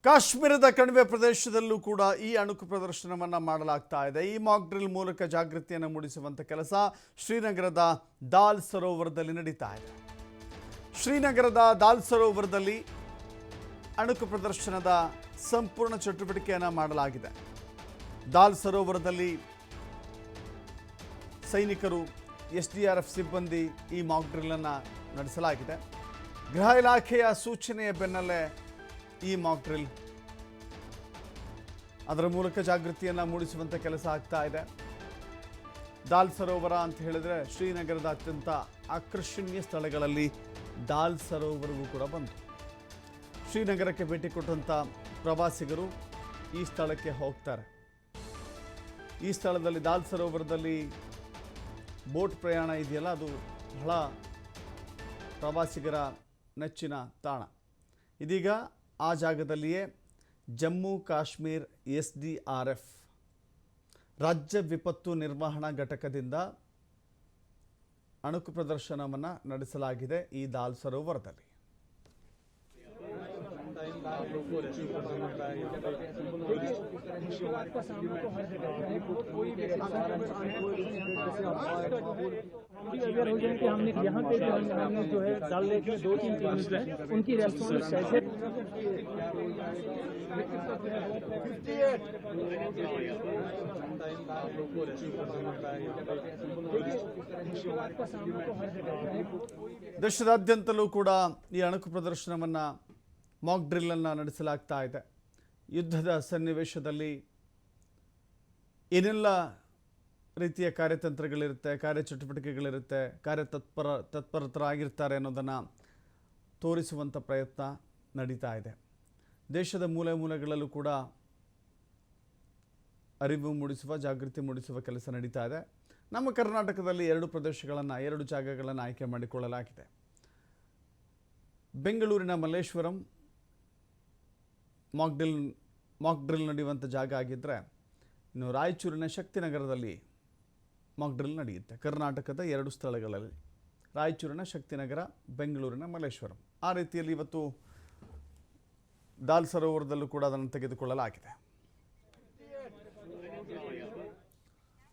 ಕಾಶ್ಮೀರದ ಕಣಿವೆ ಪ್ರದೇಶದಲ್ಲೂ ಕೂಡ ಈ ಅಣುಕು ಪ್ರದರ್ಶನವನ್ನು ಮಾಡಲಾಗ್ತಾ ಇದೆ. ಈ ಮಾಕ್ ಡ್ರಿಲ್ ಮೂಲಕ ಜಾಗೃತಿಯನ್ನು ಮೂಡಿಸುವಂಥ ಕೆಲಸ ಶ್ರೀನಗರದ ದಾಲ್ ಸರೋವರದಲ್ಲಿ ನಡೀತಾ ಇದೆ. ಶ್ರೀನಗರದ ದಾಲ್ ಸರೋವರದಲ್ಲಿ ಅಣುಕು ಪ್ರದರ್ಶನದ ಸಂಪೂರ್ಣ ಚಟುವಟಿಕೆಯನ್ನು ಮಾಡಲಾಗಿದೆ. ದಾಲ್ ಸರೋವರದಲ್ಲಿ ಸೈನಿಕರು, SDRF ಸಿಬ್ಬಂದಿ ಈ ಮಾಕ್ ಡ್ರಿಲ್ ಅನ್ನು ನಡೆಸಲಾಗಿದೆ. ಗೃಹ ಇಲಾಖೆಯ ಸೂಚನೆಯ ಬೆನ್ನಲ್ಲೇ ಈ ಮಾಕ್ ಡ್ರಿಲ್, ಅದರ ಮೂಲಕ ಜಾಗೃತಿಯನ್ನು ಮೂಡಿಸುವಂಥ ಕೆಲಸ ಆಗ್ತಾ ಇದೆ. ದಾಲ್ ಸರೋವರ ಅಂತ ಹೇಳಿದ್ರೆ ಶ್ರೀನಗರದ ಅತ್ಯಂತ ಆಕರ್ಷಣೀಯ ಸ್ಥಳಗಳಲ್ಲಿ ದಾಲ್ ಸರೋವರವೂ ಕೂಡ ಬಂತು. ಶ್ರೀನಗರಕ್ಕೆ ಭೇಟಿ ಕೊಟ್ಟಂಥ ಪ್ರವಾಸಿಗರು ಈ ಸ್ಥಳಕ್ಕೆ ಹೋಗ್ತಾರೆ. ಈ ಸ್ಥಳದಲ್ಲಿ ದಾಲ್ ಸರೋವರದಲ್ಲಿ ಬೋಟ್ ಪ್ರಯಾಣ ಇದೆಯಲ್ಲ, ಅದು ಬಹಳ ಪ್ರವಾಸಿಗರ ನೆಚ್ಚಿನ ತಾಣ. ಇದೀಗ ಆ ಜಾಗದಲ್ಲಿಯೇ ಜಮ್ಮು ಕಾಶ್ಮೀರ್ SDRF ರಾಜ್ಯ ವಿಪತ್ತು ನಿರ್ವಹಣಾ ಘಟಕದಿಂದ ಅಣುಕು ಪ್ರದರ್ಶನವನ್ನು ನಡೆಸಲಾಗಿದೆ ಈ ದಾಲ್ ಸರೋವರದಲ್ಲಿ. अवेयर हो जाए कि हमने यहाँ पे हमने जो है डाल लेक में 2-3 टीम्स हैं, उनकी रेस्पॉन्स कैसे ದೇಶದಾದ್ಯಂತಲೂ ಕೂಡ ಈ ಅಣುಕು ಪ್ರದರ್ಶನವನ್ನು, ಮಾಕ್ ಡ್ರಿಲ್ ಅನ್ನು ನಡೆಸಲಾಗ್ತಾ ಇದೆ. ಯುದ್ಧದ ಸನ್ನಿವೇಶದಲ್ಲಿ ಏನೆಲ್ಲ ರೀತಿಯ ಕಾರ್ಯತಂತ್ರಗಳಿರುತ್ತೆ, ಕಾರ್ಯಚಟುವಟಿಕೆಗಳಿರುತ್ತೆ, ತತ್ಪರರಾಗಿರ್ತಾರೆ ಅನ್ನೋದನ್ನು ತೋರಿಸುವಂಥ ಪ್ರಯತ್ನ ನಡೀತಾ ಇದೆ. ದೇಶದ ಮೂಲೆ ಮೂಲೆಗಳಲ್ಲೂ ಕೂಡ ಅರಿವು ಮೂಡಿಸುವ, ಜಾಗೃತಿ ಮೂಡಿಸುವ ಕೆಲಸ ನಡೀತಾ ಇದೆ. ನಮ್ಮ ಕರ್ನಾಟಕದಲ್ಲಿ 2 ಜಾಗಗಳನ್ನು ಆಯ್ಕೆ ಮಾಡಿಕೊಳ್ಳಲಾಗಿದೆ. ಬೆಂಗಳೂರಿನ ಮಲ್ಲೇಶ್ವರಂ ಮಾಕ್ ಡ್ರಿಲ್ ನಡೆಯುವಂಥ ಜಾಗ ಆಗಿದ್ದರೆ, ಇನ್ನು ರಾಯಚೂರಿನ ಶಕ್ತಿನಗರದಲ್ಲಿ ಮಾಕ್ ಡ್ರಿಲ್ ನಡೆಯುತ್ತೆ. ಕರ್ನಾಟಕದ 2 ಸ್ಥಳಗಳಲ್ಲಿ, ರಾಯಚೂರಿನ ಶಕ್ತಿನಗರ, ಬೆಂಗಳೂರಿನ ಮಲ್ಲೇಶ್ವರಂ. ಆ ರೀತಿಯಲ್ಲಿ ಇವತ್ತು ದಾಲ್ ಸರೋವರದಲ್ಲೂ ಕೂಡ ಅದನ್ನು ತೆಗೆದುಕೊಳ್ಳಲಾಗಿದೆ.